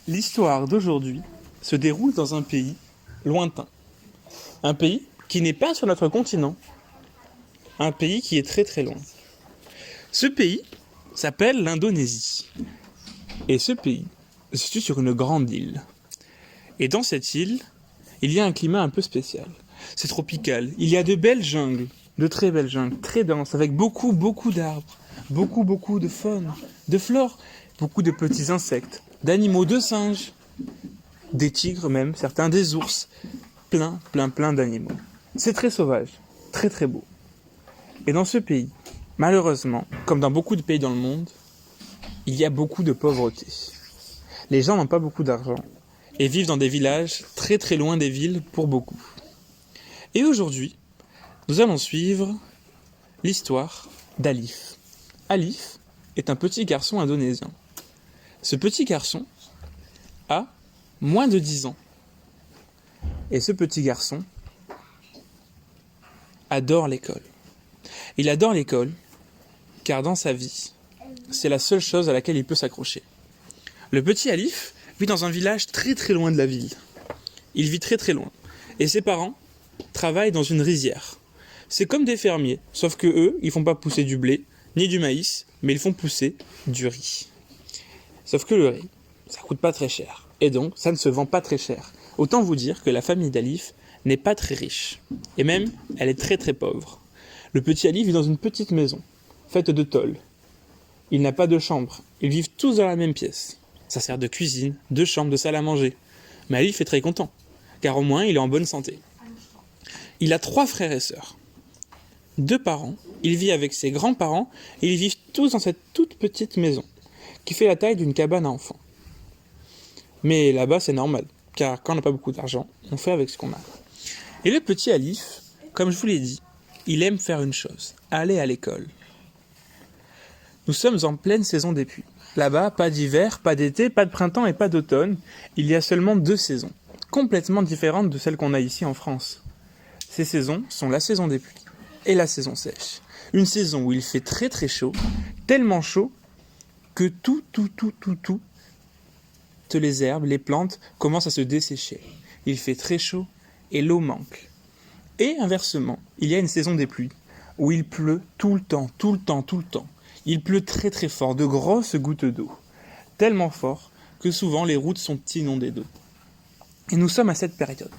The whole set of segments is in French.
L'histoire d'aujourd'hui se déroule dans un pays lointain. Un pays qui n'est pas sur notre continent. Un pays qui est très très loin. Ce pays s'appelle l'Indonésie. Et ce pays se situe sur une grande île. Et dans cette île, il y a un climat un peu spécial. C'est tropical. Il y a de belles jungles, de très belles jungles, très denses, avec beaucoup d'arbres, beaucoup de faune, de flore, beaucoup de petits insectes, d'animaux, de singes, des tigres même, certains, des ours, plein d'animaux. C'est très sauvage, très très beau. Et dans ce pays, malheureusement, comme dans beaucoup de pays dans le monde, il y a beaucoup de pauvreté. Les gens n'ont pas beaucoup d'argent et vivent dans des villages très très loin des villes pour beaucoup. Et aujourd'hui, nous allons suivre l'histoire d'Alif. Alif est un petit garçon indonésien. Ce petit garçon a moins de 10 ans. Et ce petit garçon adore l'école. Il adore l'école car dans sa vie, c'est la seule chose à laquelle il peut s'accrocher. Le petit Alif vit dans un village très très loin de la ville. Il vit très très loin. Et ses parents travaillent dans une rizière. C'est comme des fermiers, sauf que eux, ils font pas pousser du blé, ni du maïs, mais ils font pousser du riz. Sauf que le riz, ça coûte pas très cher. Et donc, ça ne se vend pas très cher. Autant vous dire que la famille d'Alif n'est pas très riche. Et même, elle est très très pauvre. Le petit Alif vit dans une petite maison, faite de tôle. Il n'a pas de chambre. Ils vivent tous dans la même pièce. Ça sert de cuisine, de chambre, de salle à manger. Mais Alif est très content, car au moins il est en bonne santé. Il a 3 frères et sœurs. 2 parents, il vit avec ses grands-parents et ils vivent tous dans cette toute petite maison, qui fait la taille d'une cabane à enfants. Mais là-bas c'est normal, car quand on n'a pas beaucoup d'argent, on fait avec ce qu'on a. Et le petit Alif, comme je vous l'ai dit, il aime faire une chose, aller à l'école. Nous sommes en pleine saison des pluies. Là-bas, pas d'hiver, pas d'été, pas de printemps et pas d'automne. Il y a seulement 2 saisons, complètement différentes de celles qu'on a ici en France. Ces saisons sont la saison des pluies et la saison sèche. Une saison où il fait très très chaud, tellement chaud que toutes les herbes, les plantes commencent à se dessécher. Il fait très chaud et l'eau manque. Et inversement, il y a une saison des pluies où il pleut tout le temps. Il pleut très très fort, de grosses gouttes d'eau. Tellement fort que souvent les routes sont inondées d'eau. Et nous sommes à cette période.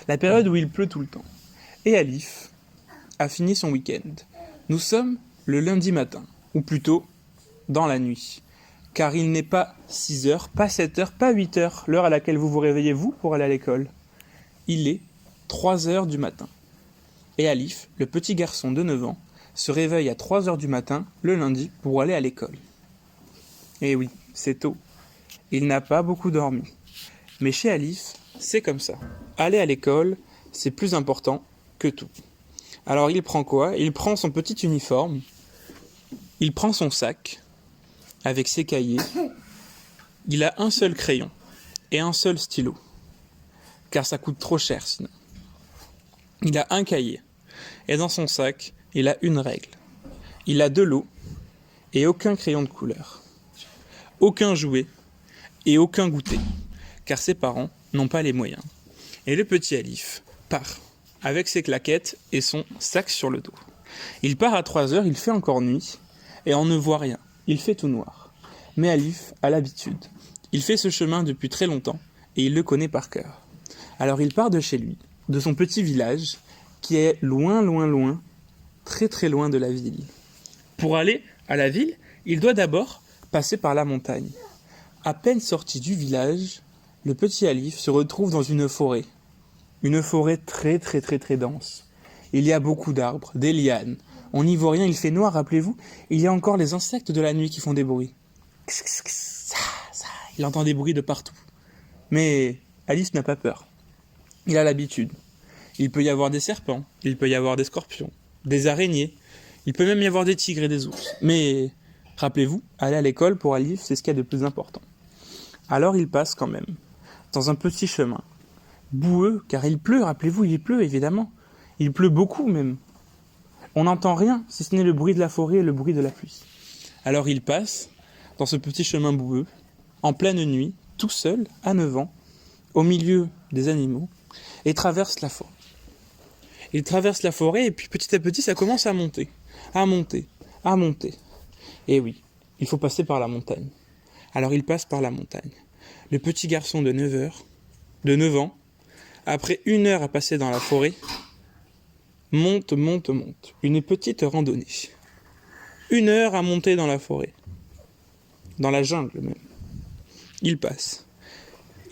La période où il pleut tout le temps. Et Alif a fini son week-end. Nous sommes le lundi matin, ou plutôt dans la nuit. Car il n'est pas 6 heures, pas 7 heures, pas 8 heures, l'heure à laquelle vous vous réveillez vous pour aller à l'école. Il est 3 heures du matin. Et Alif, le petit garçon de 9 ans, se réveille à 3 heures du matin, le lundi, pour aller à l'école. Et oui, c'est tôt. Il n'a pas beaucoup dormi. Mais chez Alif, c'est comme ça. Aller à l'école, c'est plus important que tout. Alors il prend quoi ? Il prend son petit uniforme, il prend son sac, avec ses cahiers. Il a un seul crayon et un seul stylo, car ça coûte trop cher sinon. Il a un cahier, et dans son sac, il a une règle. Il a de l'eau et aucun crayon de couleur. Aucun jouet et aucun goûter, car ses parents n'ont pas les moyens. Et le petit Alif part, avec ses claquettes et son sac sur le dos. Il part à 3 heures, il fait encore nuit, et on ne voit rien, il fait tout noir. Mais Alif a l'habitude. Il fait ce chemin depuis très longtemps, et il le connaît par cœur. Alors il part de chez lui, de son petit village, qui est loin, très très loin de la ville. Pour aller à la ville, il doit d'abord passer par la montagne. À peine sorti du village, le petit Alif se retrouve dans une forêt. Une forêt très dense. Il y a beaucoup d'arbres, des lianes. On n'y voit rien, il fait noir, rappelez-vous. Il y a encore les insectes de la nuit qui font des bruits. Il entend des bruits de partout. Mais Alice n'a pas peur. Il a l'habitude. Il peut y avoir des serpents, il peut y avoir des scorpions, des araignées, il peut même y avoir des tigres et des ours. Mais rappelez-vous, aller à l'école pour Alif, c'est ce qu'il y a de plus important. Alors il passe quand même, dans un petit chemin, boueux, car il pleut, rappelez-vous, il pleut évidemment. Il pleut beaucoup même. On n'entend rien, si ce n'est le bruit de la forêt et le bruit de la pluie. Alors il passe, dans ce petit chemin boueux, en pleine nuit, tout seul, à 9 ans, au milieu des animaux, et traverse la forêt. Il traverse la forêt, et puis petit à petit, ça commence à monter, à monter, à monter. Et oui, il faut passer par la montagne. Alors il passe par la montagne. Le petit garçon de 9 ans, après 1 heure à passer dans la forêt, monte. Une petite randonnée. 1 heure à monter dans la forêt. Dans la jungle même. Il passe.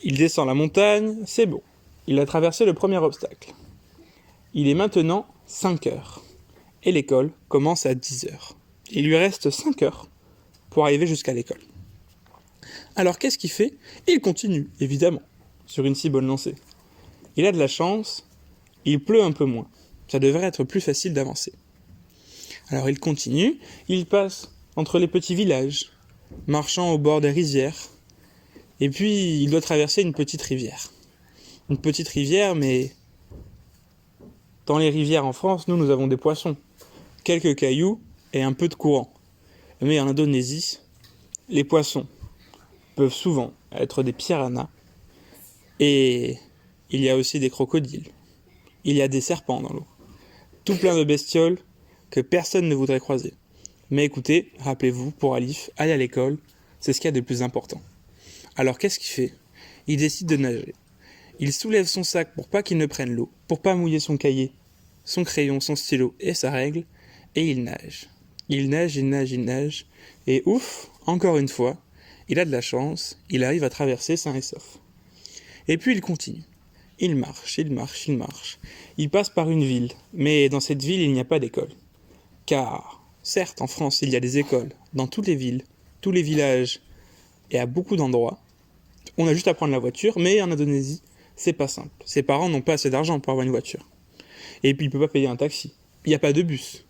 Il descend la montagne, c'est bon. Il a traversé le premier obstacle. Il est maintenant 5 heures. Et l'école commence à 10 heures. Il lui reste 5 heures pour arriver jusqu'à l'école. Alors qu'est-ce qu'il fait ? Il continue, évidemment, sur une si bonne lancée. Il a de la chance, il pleut un peu moins. Ça devrait être plus facile d'avancer. Alors il continue, il passe entre les petits villages, marchant au bord des rizières, et puis il doit traverser une petite rivière. Une petite rivière, mais dans les rivières en France, nous avons des poissons, quelques cailloux et un peu de courant. Mais en Indonésie, les poissons peuvent souvent être des piranhas, et il y a aussi des crocodiles. Il y a des serpents dans l'eau. Tout plein de bestioles que personne ne voudrait croiser. Mais écoutez, rappelez-vous, pour Alif, aller à l'école, c'est ce qu'il y a de plus important. Alors qu'est-ce qu'il fait ? Il décide de nager. Il soulève son sac pour pas qu'il ne prenne l'eau, pour pas mouiller son cahier, son crayon, son stylo et sa règle, et il nage. Il nage, et ouf, encore une fois, il a de la chance, il arrive à traverser sain et sauf. Et puis il continue. Il marche. Il passe par une ville, mais dans cette ville, il n'y a pas d'école. Car, certes, en France, il y a des écoles, dans toutes les villes, tous les villages, et à beaucoup d'endroits. On a juste à prendre la voiture, mais en Indonésie, c'est pas simple. Ses parents n'ont pas assez d'argent pour avoir une voiture. Et puis, il peut pas payer un taxi. Il n'y a pas de bus.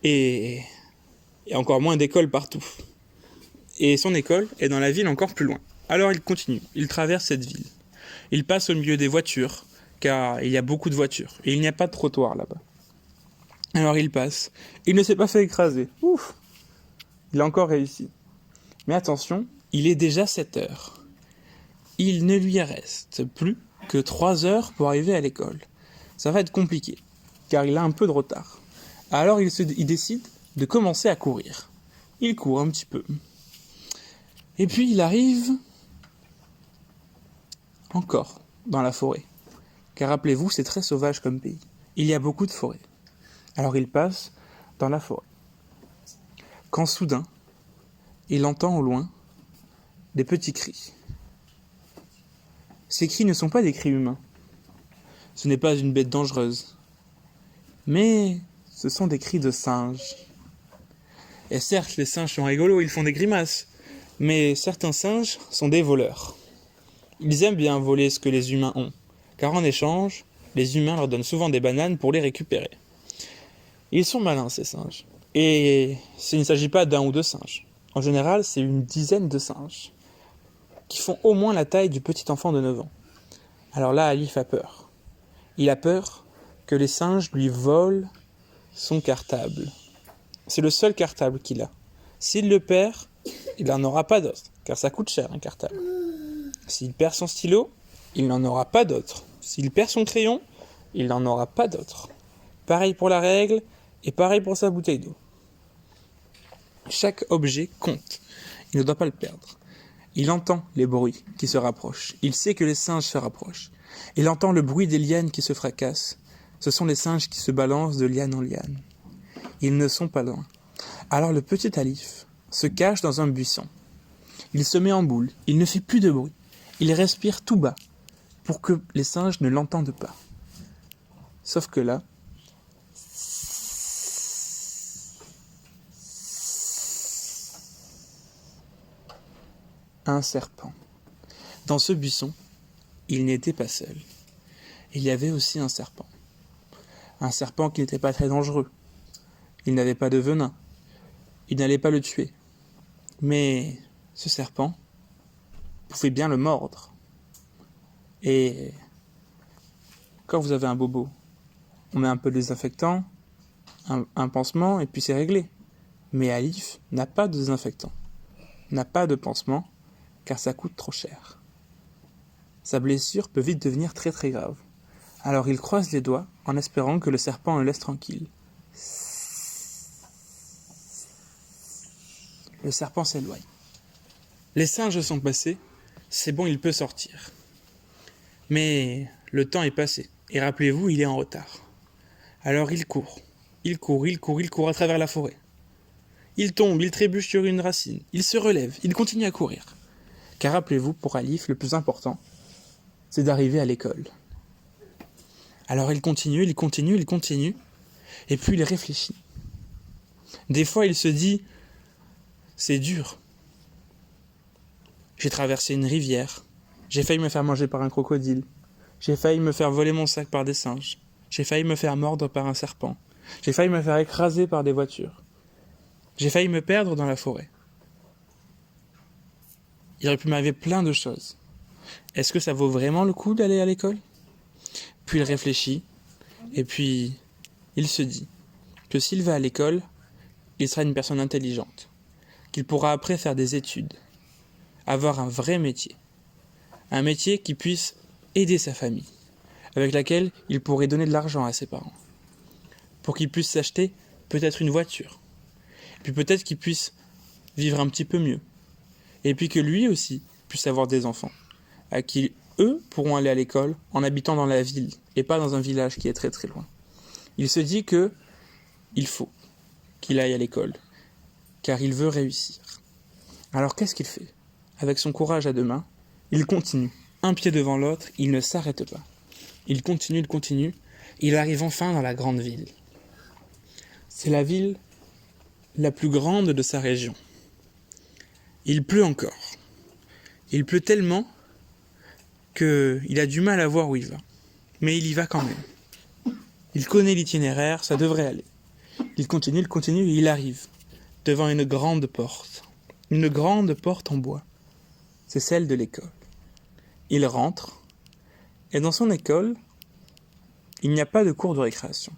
Et encore moins d'écoles partout. Et son école est dans la ville encore plus loin. Alors il continue, il traverse cette ville. Il passe au milieu des voitures, car il y a beaucoup de voitures, et il n'y a pas de trottoir là-bas. Alors il passe, il ne s'est pas fait écraser. Ouf ! Il a encore réussi. Mais attention, il est déjà 7 heures. Il ne lui reste plus que 3 heures pour arriver à l'école. Ça va être compliqué, car il a un peu de retard. Alors il décide de commencer à courir. Il court un petit peu. Et puis il arrive encore dans la forêt. Car rappelez-vous, c'est très sauvage comme pays. Il y a beaucoup de forêts. Alors il passe dans la forêt. Quand soudain, il entend au loin des petits cris. Ces cris ne sont pas des cris humains. Ce n'est pas une bête dangereuse. Mais ce sont des cris de singes. Et certes, les singes sont rigolos, ils font des grimaces. Mais certains singes sont des voleurs. Ils aiment bien voler ce que les humains ont, car en échange, les humains leur donnent souvent des bananes pour les récupérer. Ils sont malins, ces singes. Et il ne s'agit pas d'un ou deux singes. En général, c'est une dizaine de singes, qui font au moins la taille du petit enfant de 9 ans. Alors là, Alif a peur. Il a peur que les singes lui volent son cartable. C'est le seul cartable qu'il a. S'il le perd, il n'en aura pas d'autre, car ça coûte cher un cartable. S'il perd son stylo, il n'en aura pas d'autre. S'il perd son crayon, il n'en aura pas d'autre. Pareil pour la règle, et pareil pour sa bouteille d'eau. Chaque objet compte. Il ne doit pas le perdre. Il entend les bruits qui se rapprochent. Il sait que les singes se rapprochent. Il entend le bruit des lianes qui se fracassent. Ce sont les singes qui se balancent de liane en liane. Ils ne sont pas loin. Alors le petit Alif se cache dans un buisson. Il se met en boule. Il ne fait plus de bruit. Il respire tout bas pour que les singes ne l'entendent pas. Sauf que là, un serpent. Dans ce buisson, il n'était pas seul. Il y avait aussi un serpent. Un serpent qui n'était pas très dangereux. Il n'avait pas de venin. Il n'allait pas le tuer. Mais ce serpent pouvait bien le mordre. Et quand vous avez un bobo, on met un peu de désinfectant, un pansement, et puis c'est réglé. Mais Alif n'a pas de désinfectant, n'a pas de pansement, car ça coûte trop cher. Sa blessure peut vite devenir très très grave. Alors il croise les doigts en espérant que le serpent le laisse tranquille. Le serpent s'éloigne. Les singes sont passés, c'est bon, il peut sortir. Mais le temps est passé, et rappelez-vous, il est en retard. Alors il court à travers la forêt. Il tombe, il trébuche sur une racine, il se relève, il continue à courir. Car rappelez-vous, pour Alif, le plus important, c'est d'arriver à l'école. Alors il continue, et puis il réfléchit. Des fois, il se dit, c'est dur. J'ai traversé une rivière, j'ai failli me faire manger par un crocodile, j'ai failli me faire voler mon sac par des singes, j'ai failli me faire mordre par un serpent, j'ai failli me faire écraser par des voitures, j'ai failli me perdre dans la forêt. Il aurait pu m'arriver plein de choses. Est-ce que ça vaut vraiment le coup d'aller à l'école ? Puis il réfléchit, et puis il se dit que s'il va à l'école, il sera une personne intelligente, qu'il pourra après faire des études, avoir un vrai métier. Un métier qui puisse aider sa famille, avec laquelle il pourrait donner de l'argent à ses parents, pour qu'il puisse s'acheter peut-être une voiture, et puis peut-être qu'il puisse vivre un petit peu mieux, et puis que lui aussi puisse avoir des enfants, à qui eux pourront aller à l'école en habitant dans la ville, et pas dans un village qui est très très loin. Il se dit que il faut qu'il aille à l'école, car il veut réussir. Alors qu'est-ce qu'il fait ? Avec son courage à deux mains, il continue, un pied devant l'autre, il ne s'arrête pas. Il continue, il arrive enfin dans la grande ville. C'est la ville la plus grande de sa région. Il pleut encore. Il pleut tellement qu'il a du mal à voir où il va. Mais il y va quand même. Il connaît l'itinéraire, ça devrait aller. Il continue, et il arrive devant une grande porte en bois. C'est celle de l'école. Il rentre, et dans son école, il n'y a pas de cours de récréation.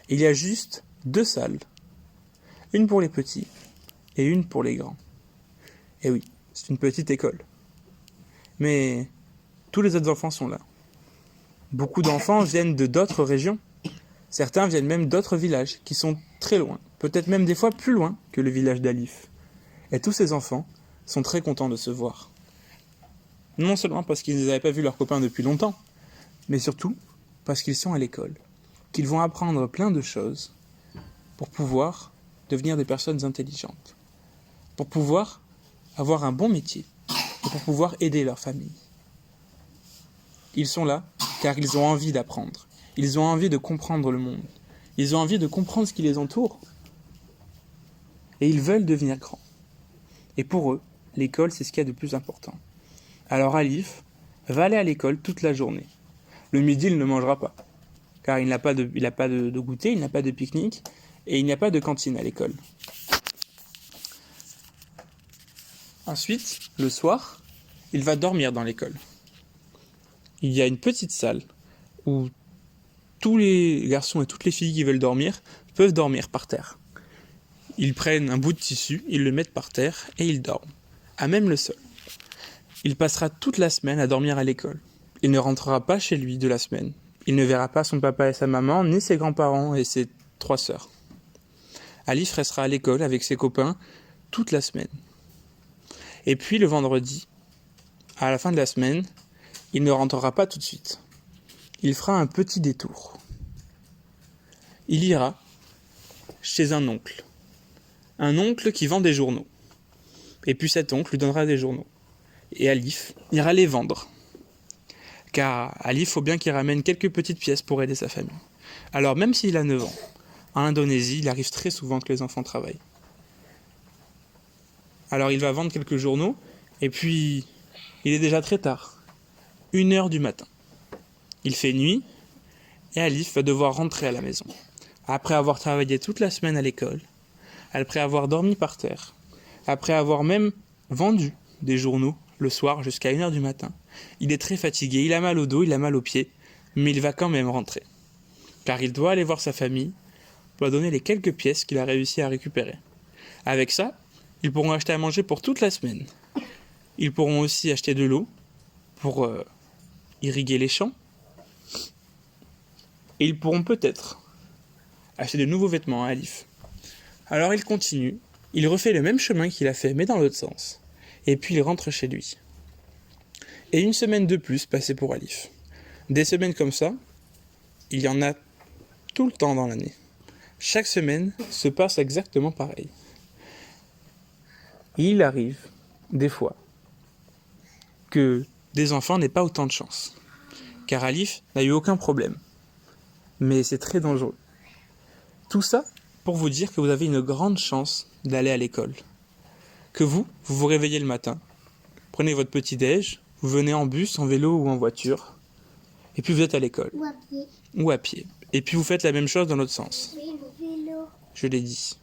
Il y a juste 2 salles, une pour les petits et une pour les grands. Et oui, c'est une petite école. Mais tous les autres enfants sont là. Beaucoup d'enfants viennent de d'autres régions. Certains viennent même d'autres villages qui sont très loin, peut-être même des fois plus loin que le village d'Alif. Et tous ces enfants sont très contents de se voir. Non seulement parce qu'ils n'avaient pas vu leurs copains depuis longtemps, mais surtout parce qu'ils sont à l'école, qu'ils vont apprendre plein de choses pour pouvoir devenir des personnes intelligentes, pour pouvoir avoir un bon métier et pour pouvoir aider leur famille. Ils sont là car ils ont envie d'apprendre, ils ont envie de comprendre le monde, ils ont envie de comprendre ce qui les entoure et ils veulent devenir grands. Et pour eux, l'école, c'est ce qu'il y a de plus important. Alors Alif va aller à l'école toute la journée. Le midi, il ne mangera pas, car il n'a pas de goûter, il n'a pas de pique-nique, et il n'y a pas de cantine à l'école. Ensuite, le soir, il va dormir dans l'école. Il y a une petite salle où tous les garçons et toutes les filles qui veulent dormir peuvent dormir par terre. Ils prennent un bout de tissu, ils le mettent par terre et ils dorment, à même le sol. Il passera toute la semaine à dormir à l'école. Il ne rentrera pas chez lui de la semaine. Il ne verra pas son papa et sa maman, ni ses grands-parents et ses 3 sœurs. Alif restera à l'école avec ses copains toute la semaine. Et puis le vendredi, à la fin de la semaine, il ne rentrera pas tout de suite. Il fera un petit détour. Il ira chez un oncle qui vend des journaux. Et puis cet oncle lui donnera des journaux. Et Alif ira les vendre. Car Alif, faut bien qu'il ramène quelques petites pièces pour aider sa famille. Alors même s'il a 9 ans, en Indonésie, il arrive très souvent que les enfants travaillent. Alors il va vendre quelques journaux, et puis il est déjà très tard, 1h du matin. Il fait nuit, et Alif va devoir rentrer à la maison. Après avoir travaillé toute la semaine à l'école, après avoir dormi par terre, après avoir même vendu des journaux le soir jusqu'à 1h du matin. Il est très fatigué, il a mal au dos, il a mal aux pieds, mais il va quand même rentrer. Car il doit aller voir sa famille pour leur donner les quelques pièces qu'il a réussi à récupérer. Avec ça, ils pourront acheter à manger pour toute la semaine. Ils pourront aussi acheter de l'eau pour irriguer les champs. Et ils pourront peut-être acheter de nouveaux vêtements à Alif. Alors il continue, il refait le même chemin qu'il a fait, mais dans l'autre sens. Et puis il rentre chez lui. Et une semaine de plus passée pour Alif. Des semaines comme ça, il y en a tout le temps dans l'année. Chaque semaine se passe exactement pareil. Et il arrive, des fois, que des enfants n'aient pas autant de chance. Car Alif n'a eu aucun problème. Mais c'est très dangereux. Tout ça pour vous dire que vous avez une grande chance d'aller à l'école. Que vous vous réveillez le matin, prenez votre petit-déj, vous venez en bus, en vélo ou en voiture, et puis vous êtes à l'école. Ou à pied. Ou à pied. Et puis vous faites la même chose dans l'autre sens. Oui, le vélo. Je l'ai dit.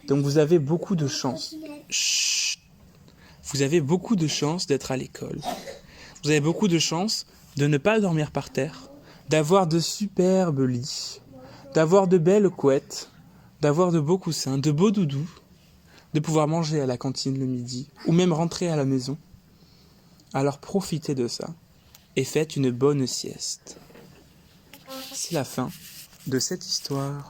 Donc vous avez beaucoup de chance. Chut. Vous avez beaucoup de chance d'être à l'école. Vous avez beaucoup de chance de ne pas dormir par terre, d'avoir de superbes lits, d'avoir de belles couettes, d'avoir de beaux coussins, de beaux doudous, de pouvoir manger à la cantine le midi, ou même rentrer à la maison. Alors profitez de ça et faites une bonne sieste. C'est la fin de cette histoire.